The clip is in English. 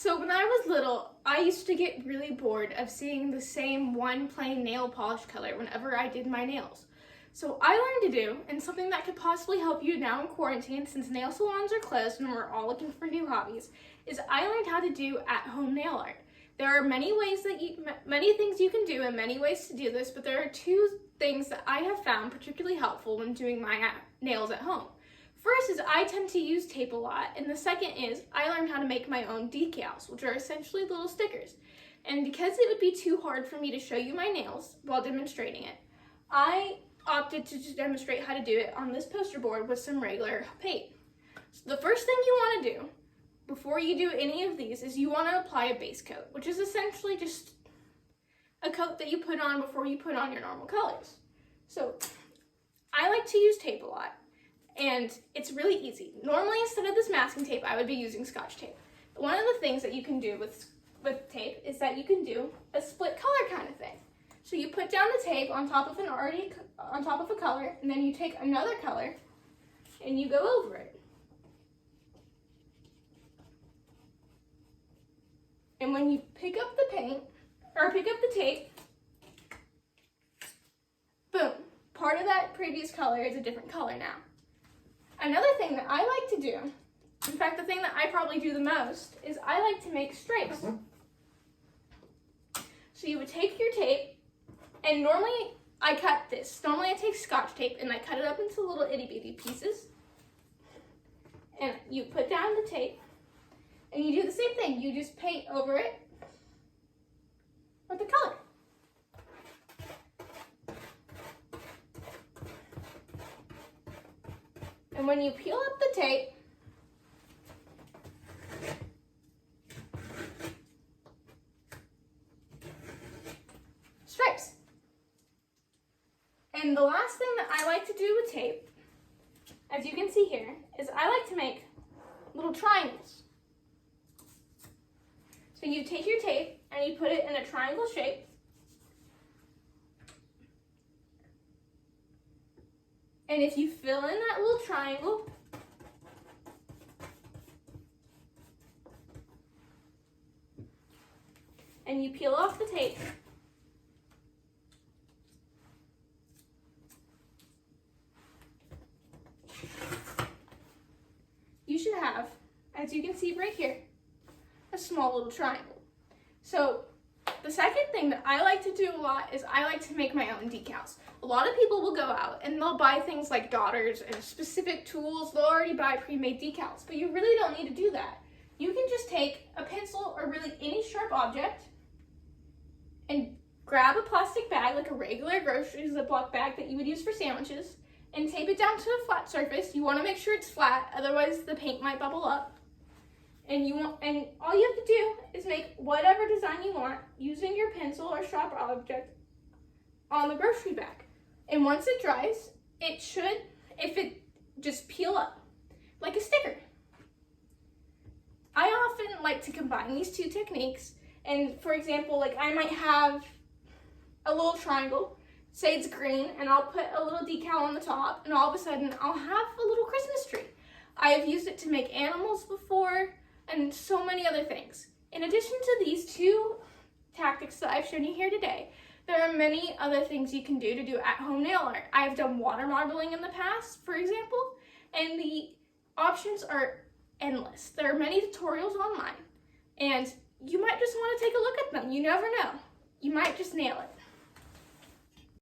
So when I was little, I used to get really bored of seeing the same one plain nail polish color whenever I did my nails. So I learned to do, and something that could possibly help you now in quarantine since nail salons are closed and we're all looking for new hobbies, is I learned how to do at-home nail art. There are many things you can do and many ways to do this, but there are two things that I have found particularly helpful when doing my nails at home. First is I tend to use tape a lot, and the second is I learned how to make my own decals, which are essentially little stickers. And because it would be too hard for me to show you my nails while demonstrating it, I opted to just demonstrate how to do it on this poster board with some regular paint. So the first thing you want to do before you do any of these is you want to apply a base coat, which is essentially just a coat that you put on before you put on your normal colors. So I like to use tape a lot, and it's really easy. Normally, instead of this masking tape, I would be using Scotch tape. But one of the things that you can do with tape is that you can do a split color kind of thing. So you put down the tape on top of a color, and then you take another color and you go over it. And when you pick up the tape, boom, part of that previous color is a different color now. Another thing that I like to do, in fact, the thing that I probably do the most, is I like to make stripes. So you would take your tape, and normally I cut this. Normally I take Scotch tape and I cut it up into little itty bitty pieces. And you put down the tape, and you do the same thing. You just paint over it with the color. And when you peel up the tape, stripes. And the last thing that I like to do with tape, as you can see here, is I like to make little triangles. So you take your tape and you put it in a triangle shape. And if you fill in that little triangle, and you peel off the tape, you should have, as you can see right here, a small little triangle. So the second thing that I like to do a lot is I like to make my own decals. A lot of people will go out and they'll buy things like daughters and specific tools. They'll already buy pre-made decals, but you really don't need to do that. You can just take a pencil or really any sharp object and grab a plastic bag, like a regular grocery Ziploc bag that you would use for sandwiches, and tape it down to a flat surface. You want to make sure it's flat, otherwise the paint might bubble up. And all you have to do is make whatever design you want using your pencil or sharp object on the grocery bag. And once it dries, it should, if it just peel up like a sticker. I often like to combine these two techniques. And for example, like I might have a little triangle, say it's green, and I'll put a little decal on the top, and all of a sudden I'll have a little Christmas tree. I have used it to make animals before, and so many other things. In addition to these two tactics that I've shown you here today, there are many other things you can do to do at-home nail art. I have done water modeling in the past, for example, and the options are endless. There are many tutorials online, and you might just want to take a look at them. You never know. You might just nail it.